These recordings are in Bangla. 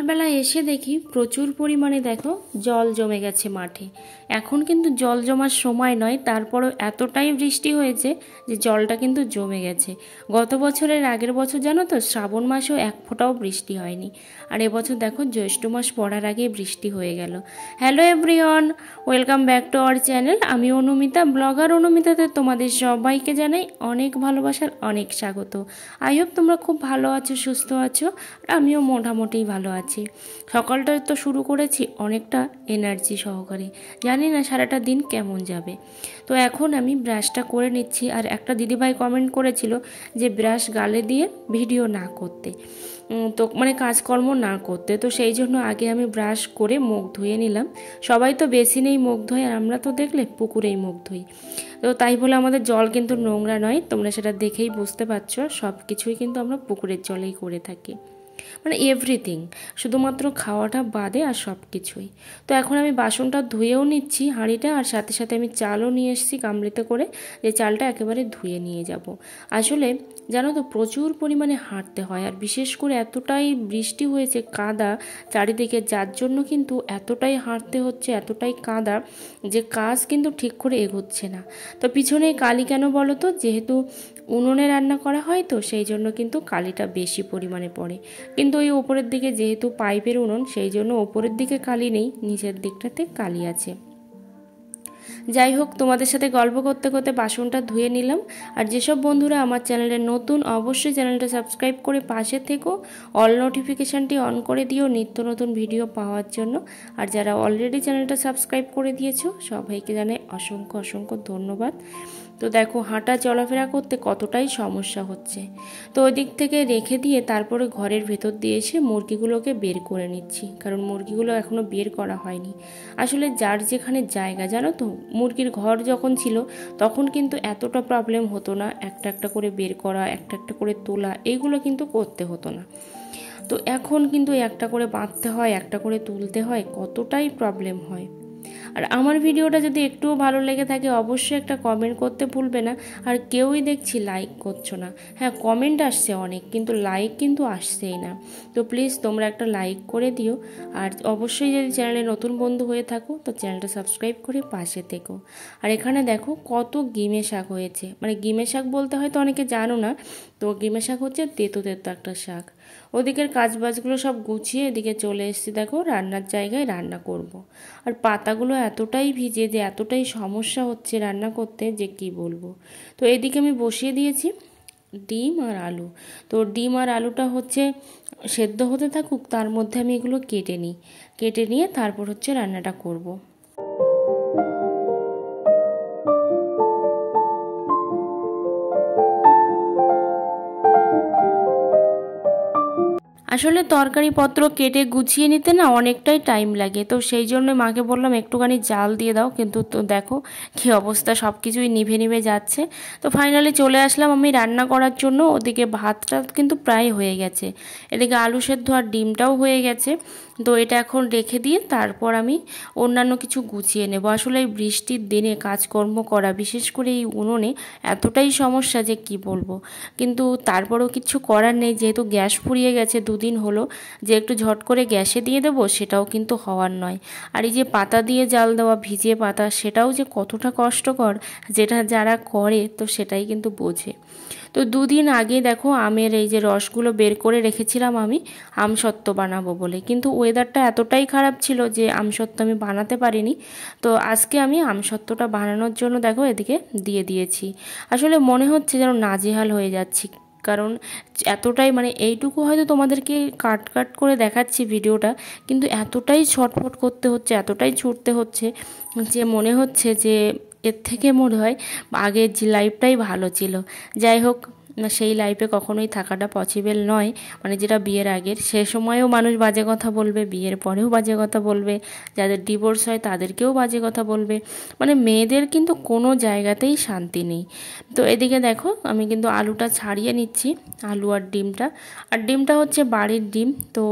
সকালবেলা এসে দেখি প্রচুর পরিমাণে দেখো জল জমে গেছে মাঠে। এখন কিন্তু জল জমার সময় নয়, তারপরও এতটাই বৃষ্টি হয়েছে যে জলটা কিন্তু জমে গেছে। গত বছরের আগের বছর জানো তো শ্রাবণ মাসেও এক ফোঁটাও বৃষ্টি হয়নি, আর এবছর দেখো জ্যৈষ্ঠ মাস পড়ার আগেই বৃষ্টি হয়ে গেল। Hello everyone, welcome back to our channel. আমি অনুমিতা, ব্লগার অনুমিতাতে তোমাদের সবাইকে জানাই অনেক ভালোবাসার অনেক স্বাগত। আই হোপ তোমরা খুব ভালো আছো, সুস্থ আছো, আর আমিও মোটামুটি ভালো আছি। সকালটা তো শুরু করেছি অনেকটা এনার্জি সহকারে, জানি না সারাটা দিন কেমন যাবে। তো এখন আমি ব্রাশটা করে নিচ্ছি। আর একটা দিদিভাই কমেন্ট করেছিল যে ব্রাশ গালে দিয়ে ভিডিও না করতে, তো মানে কাজকর্ম না করতে, তো সেই জন্য আগে আমি ব্রাশ করে মুখ ধুয়ে নিলাম। সবাই তো বেসিনেই মুখ ধোয়, আর আমরা তো দেখলে পুকুরেই মুখ ধুই। তো তাই বলে আমাদের জল কিন্তু নোংরা নয়, তোমরা সেটা দেখেই বুঝতে পারছো। সব কিছুই কিন্তু আমরা পুকুরের জলেই করে থাকি, মানে এভরিথিং, শুধুমাত্র খাওয়াটা বাদে আর সব কিছুই। তো এখন আমি বাসনটা ধুয়েও নিচ্ছি হাঁড়িটা, আর সাথে সাথে আমি চালও নিয়ে এসেছি গামলিতে করে, যে চালটা একেবারে ধুয়ে নিয়ে যাব। আসলে জানো তো প্রচুর পরিমাণে হাঁটতে হয়, আর বিশেষ করে এতটাই বৃষ্টি হয়েছে, কাদা চারিদিকে, যার জন্য কিন্তু এতটাই হাঁটতে হচ্ছে, এতটাই কাদা যে কাজ কিন্তু ঠিক করে এগোচ্ছে না। তো পিছনে কালি কেন বলো তো, যেহেতু উনুনে রান্না করা হয় তো সেই জন্য কিন্তু কালিটা বেশি পরিমাণে পড়ে। কিন্তু ওই ওপরের দিকে যেহেতু পাইপের উনুন, সেই জন্য ওপরের দিকে কালি নেই, নিচের দিকটাতে কালি আছে। যাই হোক, তোমাদের সাথে গল্প করতে করতে বাসনটা ধুয়ে নিলাম। আর যেসব বন্ধুরা আমার চ্যানেলে নতুন, অবশ্যই চ্যানেলটা সাবস্ক্রাইব করে পাশে থেকো, অল নোটিফিকেশানটি অন করে দিও নিত্য নতুন ভিডিও পাওয়ার জন্য। আর যারা অলরেডি চ্যানেলটা সাবস্ক্রাইব করে দিয়েছো সবাইকে জানাই অসংখ্য অসংখ্য ধন্যবাদ। তো দেখো হাঁটা চলাফেরা করতে কতটাই সমস্যা হচ্ছে। তো ওই দিক থেকে রেখে দিয়ে তারপরে ঘরের ভেতর দিয়ে এসে মুরগিগুলোকে বের করে নিচ্ছি, কারণ মুরগিগুলো এখনও বের করা হয়নি। আসলে যার যেখানে জায়গা, জানো তো মুরগির ঘর যখন ছিল তখন কিন্তু এতটা প্রবলেম হতো না, একটা একটা করে বের করা, একটা একটা করে তোলা, এইগুলো কিন্তু করতে হতো না। তো এখন কিন্তু একটা করে বাঁধতে হয়, একটা করে তুলতে হয়, কতটাই প্রবলেম হয়। আর আমার ভিডিওটা যদি একটুও ভালো লেগে থাকে অবশ্যই একটা কমেন্ট করতে ভুলবে না। আর কেউই দেখছি লাইক করছো না। হ্যাঁ, কমেন্ট আসছে অনেক, কিন্তু লাইক কিন্তু আসছেই না। তো প্লিজ তোমরা একটা লাইক করে দিও। আর অবশ্যই যদি চ্যানেলে নতুন বন্ধু হয়ে থাকো তো চ্যানেলটা সাবস্ক্রাইব করে পাশে থেকো। আর এখানে দেখো কত গিমে শাক হয়েছে, মানে গিমে শাক বলতে হয়তো অনেকে জানো না, তো গিমে শাক হচ্ছে তেতো তেতো একটা শাক। ওদিকের কাজবাজগুলো সব গুছিয়ে এদিকে চলে এসেছি, দেখো রান্নার জায়গায় রান্না করব। আর পাতাগুলো এতটাই ভিজে যে এতটাই সমস্যা হচ্ছে রান্না করতে যে কি বলবো। তো এদিকে আমি বসিয়ে দিয়েছি ডিম আর আলু। তো ডিম আর আলুটা হচ্ছে সেদ্ধ হতে থাকুক, তার মধ্যে আমি এগুলো কেটে নিয়ে তারপর হচ্ছে রান্নাটা করব। আসলে তরকারিপত্র কেটে গুছিয়ে নিতে না অনেকটাই টাইম লাগে, তো সেই জন্য মাকে বললাম একটুখানি জাল দিয়ে দাও, কিন্তু তো দেখো কী অবস্থা, সব কিছুই নিভে নিভে যাচ্ছে। তো ফাইনালি চলে আসলাম আমি রান্না করার জন্য। ওদিকে ভাতটা কিন্তু প্রায় হয়ে গেছে, এদিকে আলু সেদ্ধ আর ডিমটাও হয়ে গেছে। তো এটা এখন রেখে দিয়ে তারপর আমি অন্যান্য কিছু গুছিয়ে নেব। আসলে এই বৃষ্টির দিনে কাজকর্ম করা, বিশেষ করে এই উনুনে, এতটাই সমস্যা যে কি বলবো। কিন্তু তারপরেও কিছু করার নেই, যেহেতু গ্যাস ফুরিয়ে গেছে দুদিন হলো, যে একটু ঝট করে গ্যাসে দিয়ে দেবো সেটাও কিন্তু হওয়ার নয়। আর এই যে পাতা দিয়ে জাল দেওয়া, ভিজে পাতা, সেটাও যে কতটা কষ্টকর, যেটা যারা করে তো সেটাই কিন্তু বোঝে। তো দুদিন আগে দেখো আমের এই যে রসগুলো বের করে রেখেছিলাম আমি আমসত্ত্ব বানাবো বলে, কিন্তু ওয়েদারটা এতটাই খারাপ ছিল যে আমসত্ত্ব আমি বানাতে পারিনি। তো আজকে আমি আমসত্ত্বটা বানানোর জন্য দেখো এদিকে দিয়ে দিয়েছি। আসলে মনে হচ্ছে যেন নাজেহাল হয়ে যাচ্ছি, কারণ এতটাই, মানে এইটুকু হয়তো তোমাদেরকে কাট করে দেখাচ্ছি ভিডিওটা, কিন্তু এতটাই ছটফট করতে হচ্ছে, এতটাই ছুটতে হচ্ছে যে মনে হচ্ছে যে এর থেকে মনে হয় আগের যে লাইফটাই ভালো ছিল। যাই হোক, সেই লাইফে কখনোই থাকাটা পসিবল নয়, মানে যেটা বিয়ের আগের। সে সময়েও মানুষ বাজে কথা বলবে, বিয়ের পরেও বাজে কথা বলবে, যাদের ডিভোর্স হয় তাদেরকেও বাজে কথা বলবে, মানে মেয়েদের কিন্তু কোনো জায়গাতেই শান্তি নেই। তো এদিকে দেখো আমি কিন্তু আলুটা ছাড়িয়ে নিচ্ছি, আলু আর ডিমটা হচ্ছে বাড়ির ডিম। তো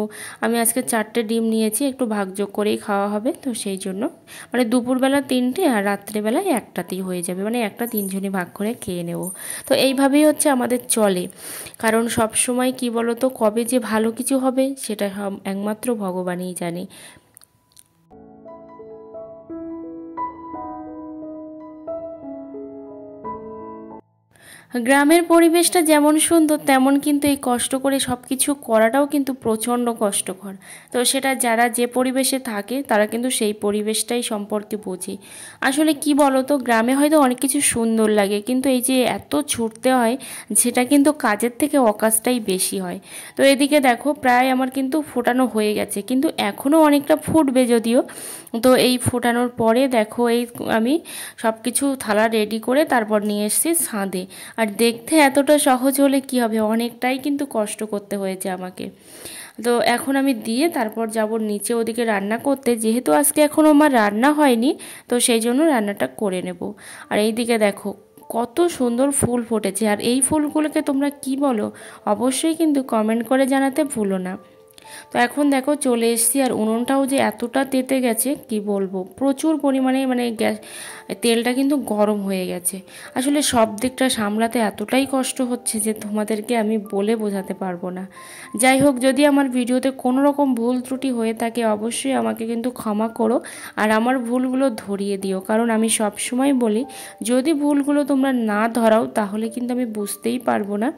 আমি আজকে 4টে ডিম নিয়েছি, একটু ভাগযোগ করেই খাওয়া হবে, তো সেই জন্য মানে দুপুরবেলা 3টে আর রাত্রেবেলায় 1টাতেই হয়ে যাবে, মানে একটা 3জনই ভাগ করে খেয়ে নেব। তো এইভাবেই হচ্ছে আমাদের আমাদের চলে। কারণ সব সময় কি বলো তো, কবে যে ভালো কিছু হবে সেটা একমাত্র ভগবানই জানে। গ্রামের পরিবেশটা যেমন সুন্দর, তেমন কিন্তু এই কষ্ট করে সব কিছু করাটাও কিন্তু প্রচণ্ড কষ্টকর। তো সেটা যারা যে পরিবেশে থাকে তারা কিন্তু সেই পরিবেশটাই সম্পর্কে বোঝে। আসলে কি বলো তো, গ্রামে হয়তো অনেক কিছু সুন্দর লাগে, কিন্তু এই যে এত ছুটতে হয়, সেটা কিন্তু কাজের থেকে অকাজটাই বেশি হয়। তো এদিকে দেখো প্রায় আমার কিন্তু ফোটানো হয়ে গেছে, কিন্তু এখনও অনেকটা ফুটবে যদিও। তো এই ফোটানোর পরে দেখো এই আমি সব কিছু থালা রেডি করে তারপর নিয়ে এসেছি ছাদে। আর দেখতে এতটা সহজ হলে কি হবে, অনেকটাই কিন্তু কষ্ট করতে হয়েছে আমাকে। তো এখন আমি দিয়ে তারপর যাব নিচে ওদিকে রান্না করতে, যেহেতু আজকে এখনও আমার রান্না হয়নি, তো সেই জন্য রান্নাটা করে নেব। আর এই দিকে দেখো কত সুন্দর ফুল ফুটেছে, আর এই ফুলগুলোকে তোমরা কি বলো অবশ্যই কিন্তু কমেন্ট করে জানাতে ভুলো না। তো এখন দেখো চলে এসেছি, আর উনুনটাও যে এতটা তেতে গেছে কি বলবো, প্রচুর পরিমাণে মানে গ্যাস তেলটা কিন্তু গরম হয়ে গেছে। আসলে সব দিকটা সামলাতে এতটাই কষ্ট হচ্ছে যে তোমাদেরকে আমি বলে বোঝাতে পারবো না। যাই হোক, যদি আমার ভিডিওতে কোনো রকম ভুল ত্রুটি হয়ে থাকে অবশ্যই আমাকে কিন্তু ক্ষমা করো, আর আমার ভুলগুলো ধরিয়ে দিও। কারণ আমি সব সময় বলি, যদি ভুলগুলো তোমরা না ধরাও তাহলে কিন্তু আমি বুঝতেই পারবো না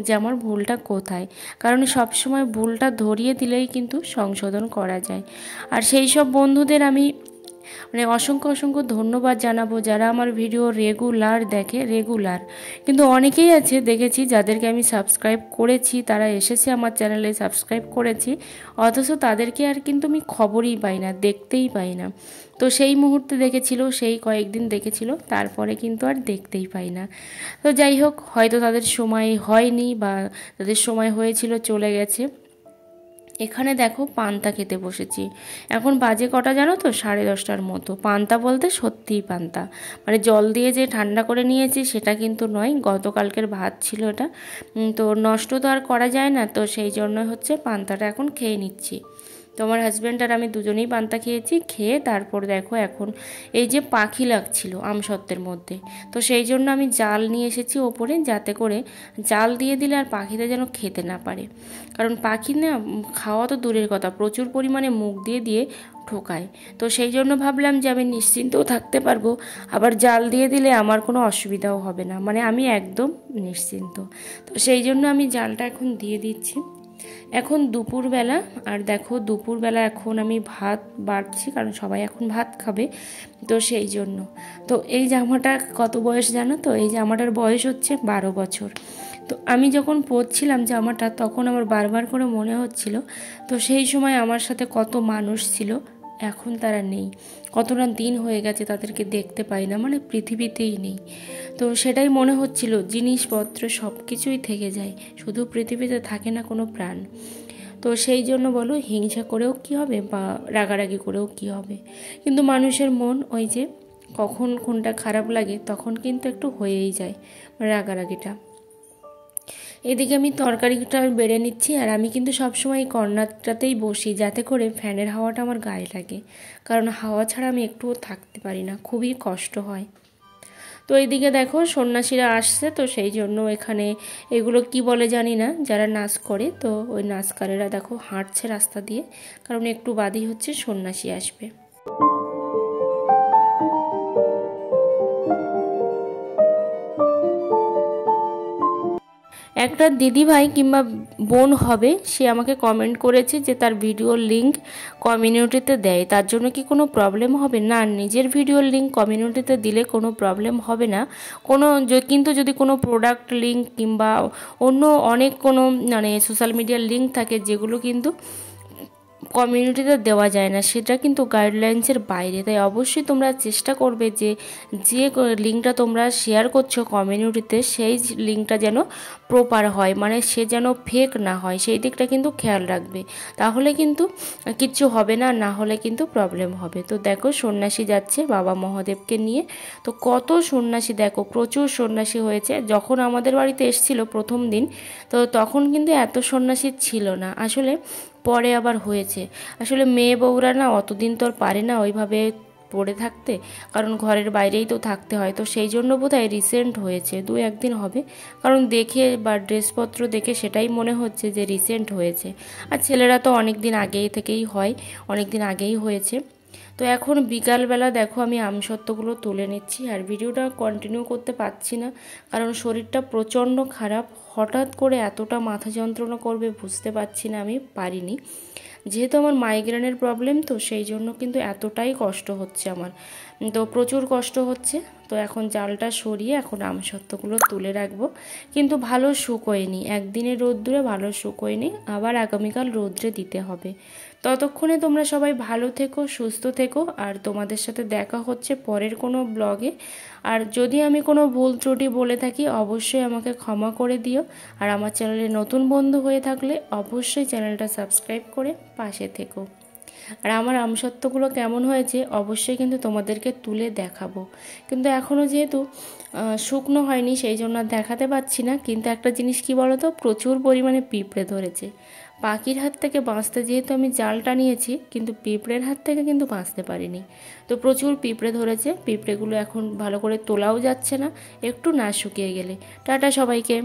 যে আমার ভুলটা কোথায়। কারণ সব সময় ভুলটা ধরিয়ে দিলেই কিন্তু সংশোধন করা যায়। আর সেই সব বন্ধুদের আমি মানে অসংখ্য অসংখ্য ধন্যবাদ জানাবো যারা আমার ভিডিও রেগুলার দেখে, রেগুলার। কিন্তু অনেকেই আছে দেখেছি যাদেরকে আমি সাবস্ক্রাইব করেছি, তারা এসেছে আমার চ্যানেলে, সাবস্ক্রাইব করেছি, অথচ তাদেরকে আর কিন্তু আমি খবরই পাই না, দেখতেই পাই না। তো সেই মুহূর্তে দেখেছিল, সেই কয়েকদিন দেখেছিল, তারপরে কিন্তু আর দেখতেই পাই না। তো যাই হোক, হয়তো তাদের সময় হয়নি বা তাদের সময় হয়েছিল চলে গেছে। এখানে দেখো পান্তা খেতে বসেছি। এখন বাজে কটা জানো তো, 10:30টার মতো। পান্তা বলতে সত্যিই পান্তা, মানে জল দিয়ে যে ঠান্ডা করে নিয়েছি সেটা কিন্তু নয়, গতকালকের ভাত ছিল এটা। তো নষ্ট তো আর করা যায় না, তো সেই জন্য হচ্ছে পান্তাটা এখন খেয়ে নিচ্ছি। তো আমার হাজব্যান্ড আর আমি দুজনেই পান্তা খেয়েছি, খেয়ে তারপর দেখো এখন এই যে পাখি লাগছিল আমসত্ত্বের মধ্যে, তো সেই জন্য আমি জাল নিয়ে এসেছি ওপরে, যাতে করে জাল দিয়ে দিলে আর পাখিটা যেন খেতে না পারে। কারণ পাখি না খাওয়া তো দূরের কথা, প্রচুর পরিমাণে মুখ দিয়ে দিয়ে ঠোকায়। তো সেই জন্য ভাবলাম যে আমি নিশ্চিন্তও থাকতে পারবো, আবার জাল দিয়ে দিলে আমার কোনো অসুবিধাও হবে না, মানে আমি একদম নিশ্চিন্ত। তো সেই জন্য আমি জালটা এখন দিয়ে দিচ্ছি। এখন দুপুরবেলা, আর দেখো দুপুরবেলা এখন আমি ভাত বাড়ছি, কারণ সবাই এখন ভাত খাবে, তো সেই জন্য। তো এই জামাটা কত বয়স জানো তো, এই জামাটার বয়স হচ্ছে 12 বছর। তো আমি যখন পরছিলাম জামাটা তখন আমার বারবার করে মনে হচ্ছিল, তো সেই সময় আমার সাথে কত মানুষ ছিল, এখন তারা নেই, কতটা দিন হয়ে গেছে তাদেরকে দেখতে পাই না, মানে পৃথিবীতেই নেই। তো সেটাই মনে হচ্ছিল, জিনিসপত্র সব কিছুই থেকে যায়, শুধু পৃথিবীতে থাকে না কোনো প্রাণ। তো সেই জন্য বলো, হিংসা করেও কি হবে বা রাগারাগি করেও কি হবে, কিন্তু মানুষের মন ওই যে কখন কোনটা খারাপ লাগে তখন কিন্তু একটু হয়েই যায় রাগারাগিটা। এদিকে আমি তরকারিটা বেড়ে নিচ্ছি, আর আমি কিন্তু সবসময় এই কর্নারটাতেই বসি যাতে করে ফ্যানের হাওয়াটা আমার গায়ে লাগে, কারণ হাওয়া ছাড়া আমি একটুও থাকতে পারি না, খুবই কষ্ট হয়। তো এইদিকে দেখো সন্ন্যাসীরা আসছে, তো সেই জন্য এখানে এগুলো কি বলে জানি না, যারা নাচ করে, তো ওই নাচকারেরা দেখো হাঁটছে রাস্তা দিয়ে, কারণ একটু বাদেই হচ্ছে সন্ন্যাসী আসবে। একটা দিদিভাই কিংবা বোন হবে, সে আমাকে কমেন্ট করেছে যে তার ভিডিওর লিঙ্ক কমিউনিটিতে দেয়, তার জন্য কি কোনো প্রবলেম হবে? না, নিজের ভিডিওর লিঙ্ক কমিউনিটিতে দিলে কোনো প্রবলেম হবে না, কিন্তু যদি কোনো প্রোডাক্ট লিঙ্ক কিংবা অন্য অনেক কোনো মানে সোশ্যাল মিডিয়ার লিঙ্ক থাকে যেগুলো কিন্তু কমিউনিটিতে দেওয়া যায় না, সেটা কিন্তু গাইডলাইন্সের বাইরে। তাই অবশ্যই তোমরা চেষ্টা করবে যে লিঙ্কটা তোমরা শেয়ার করছো কমিউনিটিতে, সেই লিঙ্কটা যেন প্রপার হয়, মানে সে যেন ফেক না হয়, সেই দিকটা কিন্তু খেয়াল রাখবে, তাহলে কিন্তু কিচ্ছু হবে না, না হলে কিন্তু প্রবলেম হবে। তো দেখো সন্ন্যাসী যাচ্ছে বাবা মহাদেবকে নিয়ে, তো কত সন্ন্যাসী দেখো, প্রচুর সন্ন্যাসী হয়েছে। যখন আমাদের বাড়িতে এসেছিল প্রথম দিন, তো তখন কিন্তু এত সন্ন্যাসী ছিল না, আসলে পরে আবার হয়েছে। আসলে মেয়ে বউরা না অতদিন তো আর পারে না ওইভাবে পড়ে থাকতে, কারণ ঘরের বাইরেই তো থাকতে হয়, তো সেই জন্য বোধহয় রিসেন্ট হয়েছে, 2-1 দিন হবে, কারণ দেখে বা ড্রেসপত্র দেখে সেটাই মনে হচ্ছে যে রিসেন্ট হয়েছে। আর ছেলেরা তো অনেক দিন আগেই থেকেই হয়, অনেক দিন আগেই হয়েছে। তো এখন বিকালবেলা দেখো আমি আমসত্ত্বগুলো তুলে নিচ্ছি, আর ভিডিওটা কন্টিনিউ করতে পারছি না কারণ শরীরটা প্রচণ্ড খারাপ। হঠাৎ করে এতটা মাথা যন্ত্রণা করবে বুঝতে পারছি না, আমি পারিনি। যেহেতু আমার মাইগ্রেনের প্রবলেম, তো সেই জন্য কিন্তু এতটাই কষ্ট হচ্ছে আমার, তো প্রচুর কষ্ট হচ্ছে। তো এখন জালটা সরিয়ে এখন আমসত্ত্বগুলো তুলে রাখবো, কিন্তু ভালো শুকোয়নি, একদিনের রোদ্দুরে ভালো শুকোয়নি, আবার আগামীকাল রোদ্রে দিতে হবে। ততক্ষণে তোমরা সবাই ভালো থেকো, সুস্থ থেকো, আর তোমাদের সাথে দেখা হচ্ছে পরের কোনো ব্লগে। আর যদি আমি কোনো ভুল ত্রুটি বলে থাকি অবশ্যই আমাকে ক্ষমা করে দিও, আর আমার চ্যানেলে নতুন বন্ধু হয়ে থাকলে অবশ্যই চ্যানেলটা সাবস্ক্রাইব করে পাশে থেকো। আর আমার আমসত্ত্বগুলো কেমন হয়েছে অবশ্যই কিন্তু তোমাদেরকে তুলে দেখাবো, কিন্তু এখনও যেহেতু শুকনো হয়নি সেই জন্য আর দেখাতে পারছি না। কিন্তু একটা জিনিস কি বলো তো, প্রচুর পরিমাণে পিঁপড়ে ধরেছে। পাখির হাত থেকে বাঁচতে যেহেতু আমি জালটা নিয়েছি, কিন্তু পিঁপড়ের হাত থেকে কিন্তু বাঁচতে পারিনি। তো প্রচুর পিঁপড়ে ধরেছে, পিঁপড়েগুলো এখন ভালো করে তোলাও যাচ্ছে না একটু না শুকিয়ে গেলে। টাটা সবাইকে।